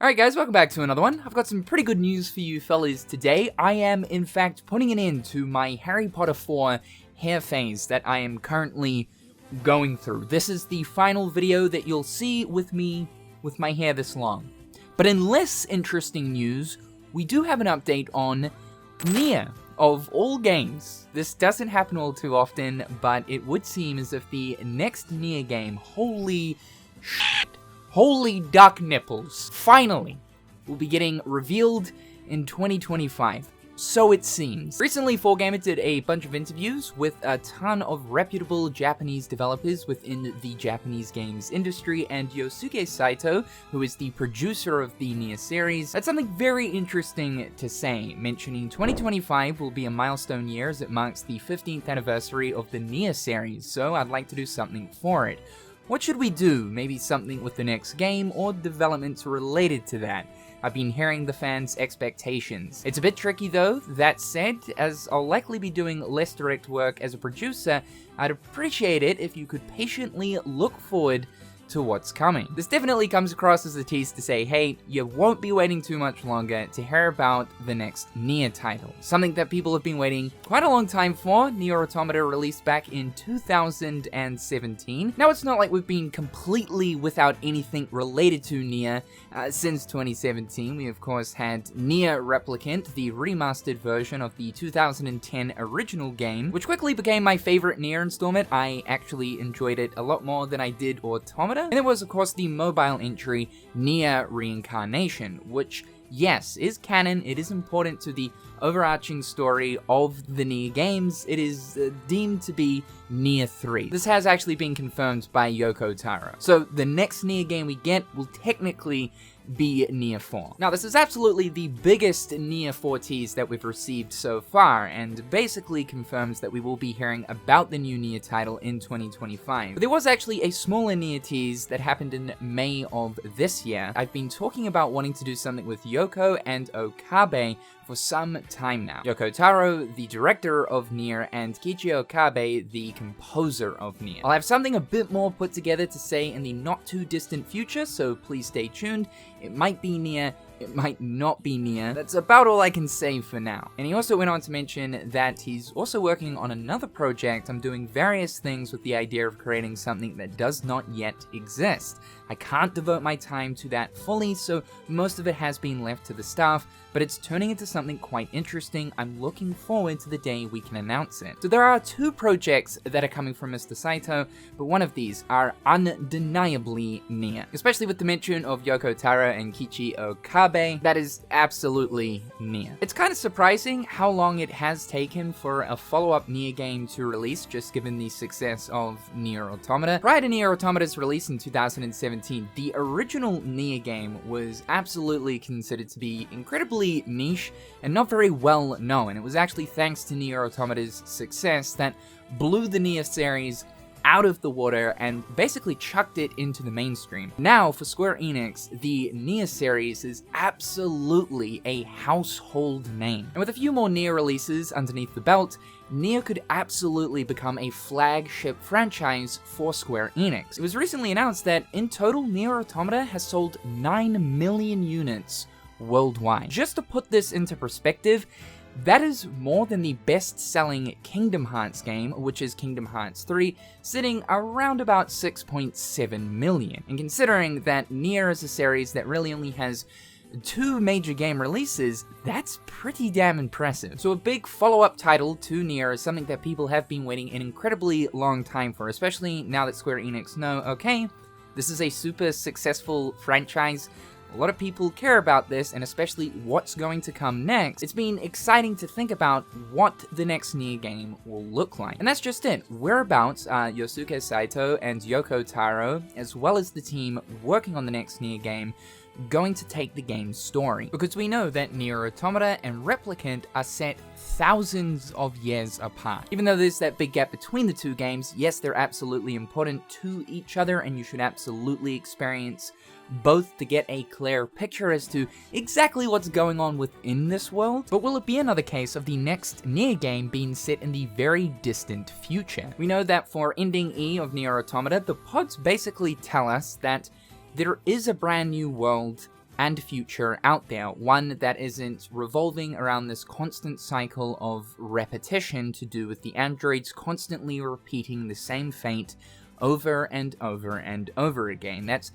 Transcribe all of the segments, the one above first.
Alright guys, welcome back to another one. I've got some pretty good news for you fellas today. I am in fact putting an end to my Harry Potter 4 hair phase that I am currently going through. This is the final video that you'll see with me with my hair this long. But in less interesting news, we do have an update on NieR. Of all games, this doesn't happen all too often, but it would seem as if the next NieR game, holy duck nipples, finally will be getting revealed in 2025. So it seems. Recently, 4Gamer did a bunch of interviews with a ton of reputable Japanese developers within the Japanese games industry, and Yosuke Saito, who is the producer of the NieR series, had something very interesting to say, mentioning 2025 will be a milestone year as it marks the 15th anniversary of the NieR series, so I'd like to do something for it. What should we do? Maybe something with the next game or developments related to that? I've been hearing the fans' expectations. It's a bit tricky though. That said, as I'll likely be doing less direct work as a producer, I'd appreciate it if you could patiently look forward to what's coming. This definitely comes across as a tease to say, hey, you won't be waiting too much longer to hear about the next NieR title. Something that people have been waiting quite a long time for. NieR Automata released back in 2017. Now it's not like we've been completely without anything related to NieR since 2017. We of course had NieR Replicant, the remastered version of the 2010 original game, which quickly became my favorite NieR installment. I actually enjoyed it a lot more than I did Automata. And there was, of course, the mobile entry, NieR Reincarnation, which, yes, is canon. It is important to the overarching story of the NieR games. It is deemed to be NieR 3. This has actually been confirmed by Yoko Taro. So the next NieR game we get will technically be NieR 4. Now, this is absolutely the biggest NieR 4 tease that we've received so far, and basically confirms that we will be hearing about the new NieR title in 2025. But there was actually a smaller NieR tease that happened in May of this year. I've been talking about wanting to do something with Yoko and Okabe for some time now. Yoko Taro, the director of NieR, and Kiichi Okabe, the composer of NieR. I'll have something a bit more put together to say in the not too distant future, so please stay tuned. It might be NieR, it might not be NieR. That's about all I can say for now. And he also went on to mention that he's also working on another project. I'm doing various things with the idea of creating something that does not yet exist. I can't devote my time to that fully, so most of it has been left to the staff, but it's turning into something quite interesting. I'm looking forward to the day we can announce it. So there are two projects that are coming from Mr. Saito, but one of these are undeniably NieR. Especially with the mention of Yoko Taro and Kiichi Okabe, that is absolutely NieR. It's kind of surprising how long it has taken for a follow-up NieR game to release, just given the success of NieR Automata. Prior to NieR Automata's release in 2017, the original NieR game was absolutely considered to be incredibly niche and not very well known. It was actually thanks to NieR Automata's success that blew the NieR series out of the water and basically chucked it into the mainstream. Now, for Square Enix, the NieR series is absolutely a household name. And with a few more NieR releases underneath the belt, NieR could absolutely become a flagship franchise for Square Enix. It was recently announced that in total, NieR Automata has sold 9 million units worldwide. Just to put this into perspective, that is more than the best-selling Kingdom Hearts game, which is Kingdom Hearts 3, sitting around about 6.7 million. And considering that NieR is a series that really only has 2 major game releases, that's pretty damn impressive. So a big follow-up title to NieR is something that people have been waiting an incredibly long time for, especially now that Square Enix know, okay, this is a super successful franchise. A lot of people care about this, and especially what's going to come next. It's been exciting to think about what the next NieR game will look like. And that's just it. Whereabouts are Yosuke Saito and Yoko Taro, as well as the team working on the next NieR game, going to take the game's story? Because we know that NieR Automata and Replicant are set thousands of years apart. Even though there's that big gap between the two games, yes, they're absolutely important to each other, and you should absolutely experience both to get a clear picture as to exactly what's going on within this world. But will it be another case of the next NieR game being set in the very distant future? We know that for Ending E of NieR Automata, the pods basically tell us that there is a brand new world and future out there, one that isn't revolving around this constant cycle of repetition to do with the androids constantly repeating the same fate over and over and over again. That's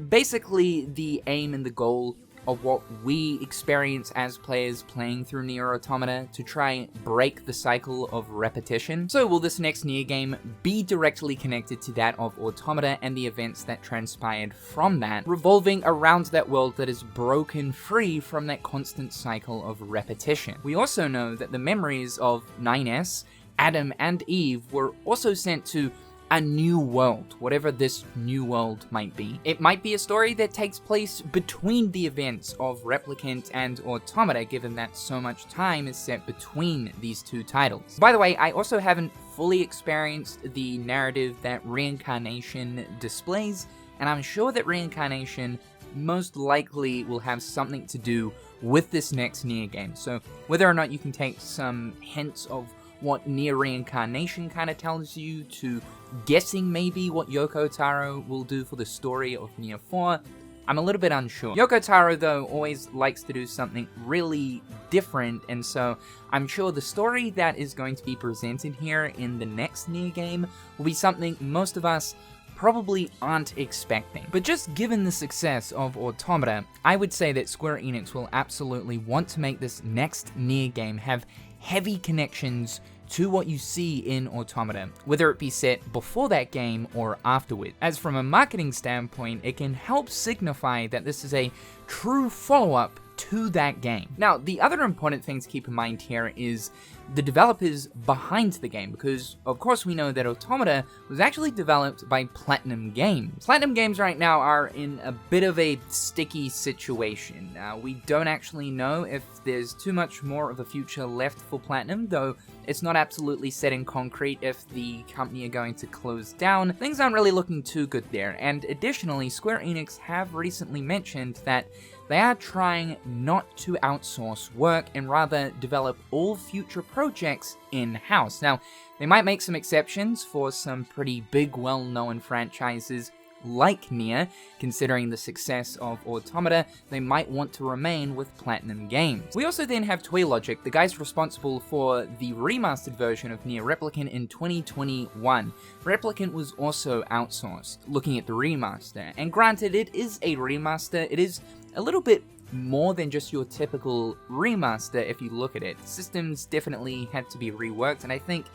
basically the aim and the goal of what we experience as players playing through NieR Automata, to try and break the cycle of repetition. So will this next NieR game be directly connected to that of Automata and the events that transpired from that, revolving around that world that is broken free from that constant cycle of repetition? We also know that the memories of 9S, Adam, and Eve were also sent to a new world, whatever this new world might be. It might be a story that takes place between the events of Replicant and Automata, given that so much time is set between these two titles. By the way, I also haven't fully experienced the narrative that Reincarnation displays, and I'm sure that Reincarnation most likely will have something to do with this next NieR game. So whether or not you can take some hints of what NieR Reincarnation kind of tells you, to guessing maybe what Yoko Taro will do for the story of NieR 4, I'm a little bit unsure. Yoko Taro, though, always likes to do something really different, and so I'm sure the story that is going to be presented here in the next NieR game will be something most of us probably aren't expecting. But just given the success of Automata, I would say that Square Enix will absolutely want to make this next NieR game have heavy connections to what you see in Automata, whether it be set before that game or afterward, as from a marketing standpoint, it can help signify that this is a true follow-up to that game. Now, the other important thing to keep in mind here is the developers behind the game, because of course we know that Automata was actually developed by Platinum Games. Platinum Games right now are in a bit of a sticky situation. We don't actually know if there's too much more of a future left for Platinum, though it's not absolutely set in concrete if the company are going to close down. Things aren't really looking too good there, and additionally, Square Enix have recently mentioned that they are trying not to outsource work and rather develop all future projects in-house. Now, they might make some exceptions for some pretty big, well-known franchises like NieR. Considering the success of Automata, they might want to remain with Platinum Games. We also then have Toy Logic, the guys responsible for the remastered version of NieR Replicant in 2021. Replicant was also outsourced, looking at the remaster, and granted, it is a remaster. It is a little bit more than just your typical remaster if you look at it. Systems definitely had to be reworked, and I think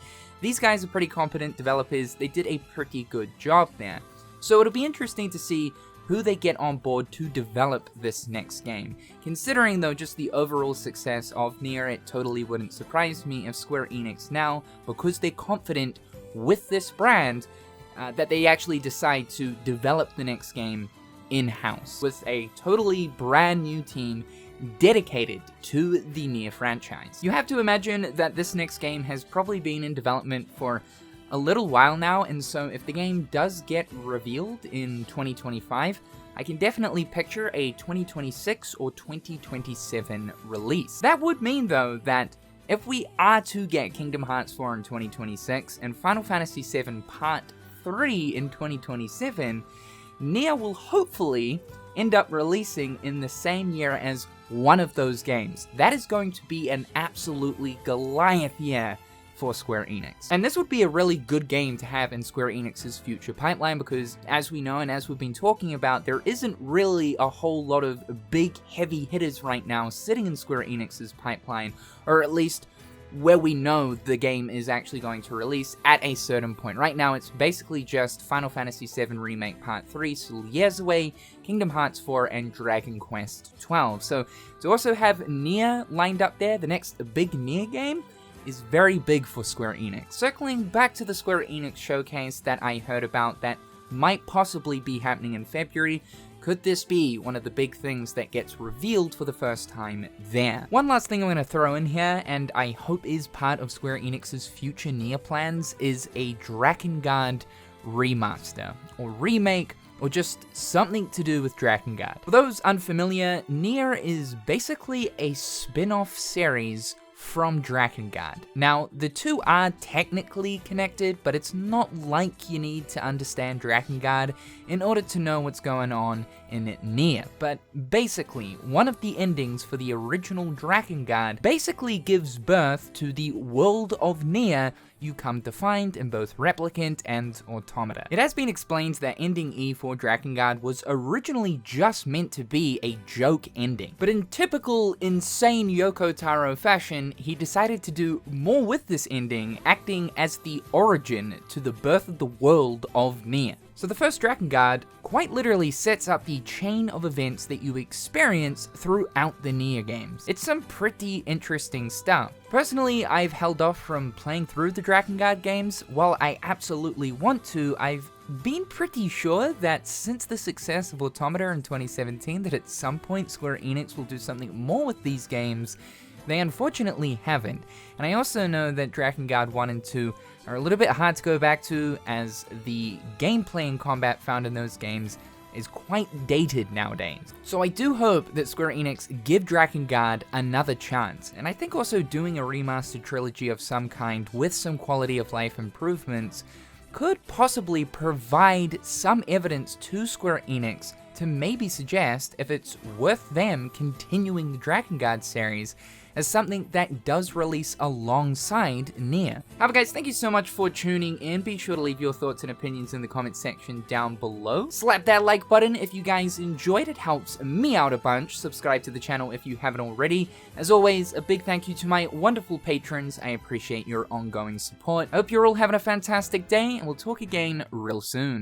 these guys are pretty competent developers. They did a pretty good job there. So it'll be interesting to see who they get on board to develop this next game. Considering though just the overall success of NieR, it totally wouldn't surprise me if Square Enix now, because they're confident with this brand, that they actually decide to develop the next game in-house with a totally brand new team dedicated to the NieR franchise. You have to imagine that this next game has probably been in development for a little while now, and so if the game does get revealed in 2025, I can definitely picture a 2026 or 2027 release. That would mean though that if we are to get Kingdom Hearts 4 in 2026 and Final Fantasy VII Part 3 in 2027, NieR will hopefully end up releasing in the same year as one of those games. That is going to be an absolutely Goliath year for Square Enix. And this would be a really good game to have in Square Enix's future pipeline, because as we know and as we've been talking about, there isn't really a whole lot of big heavy hitters right now sitting in Square Enix's pipeline, or at least where we know the game is actually going to release at a certain point. Right now, it's basically just Final Fantasy VII Remake Part 3, still years away, Kingdom Hearts 4, and Dragon Quest 12. So to also have NieR lined up there, the next big NieR game, is very big for Square Enix. Circling back to the Square Enix showcase that I heard about that might possibly be happening in February, could this be one of the big things that gets revealed for the first time there? One last thing I'm going to throw in here, and I hope is part of Square Enix's future NieR plans, is a Drakengard remaster, or remake, or just something to do with Drakengard. For those unfamiliar, NieR is basically a spin-off series from Drakengard. Now, the two are technically connected, but it's not like you need to understand Drakengard in order to know what's going on in NieR. But basically, one of the endings for the original Drakengard basically gives birth to the world of NieR you come to find in both Replicant and Automata. It has been explained that ending E for Drakengard was originally just meant to be a joke ending, but in typical insane Yoko Taro fashion, he decided to do more with this ending, acting as the origin to the birth of the world of NieR. So the first Drakengard quite literally sets up the chain of events that you experience throughout the NieR games. It's some pretty interesting stuff. Personally, I've held off from playing through the Drakengard games. While I absolutely want to, I've been pretty sure that since the success of Automata in 2017, that at some point Square Enix will do something more with these games. They unfortunately haven't. And I also know that Drakengard 1 and 2 are a little bit hard to go back to, as the gameplay and combat found in those games is quite dated nowadays. So I do hope that Square Enix give Drakengard another chance, and I think also doing a remastered trilogy of some kind with some quality of life improvements could possibly provide some evidence to Square Enix to maybe suggest if it's worth them continuing the Drakengard series as something that does release alongside NieR. However guys, thank you so much for tuning in. Be sure to leave your thoughts and opinions in the comment section down below. Slap that like button if you guys enjoyed, it helps me out a bunch. Subscribe to the channel if you haven't already. As always, a big thank you to my wonderful patrons. I appreciate your ongoing support. I hope you're all having a fantastic day, and we'll talk again real soon.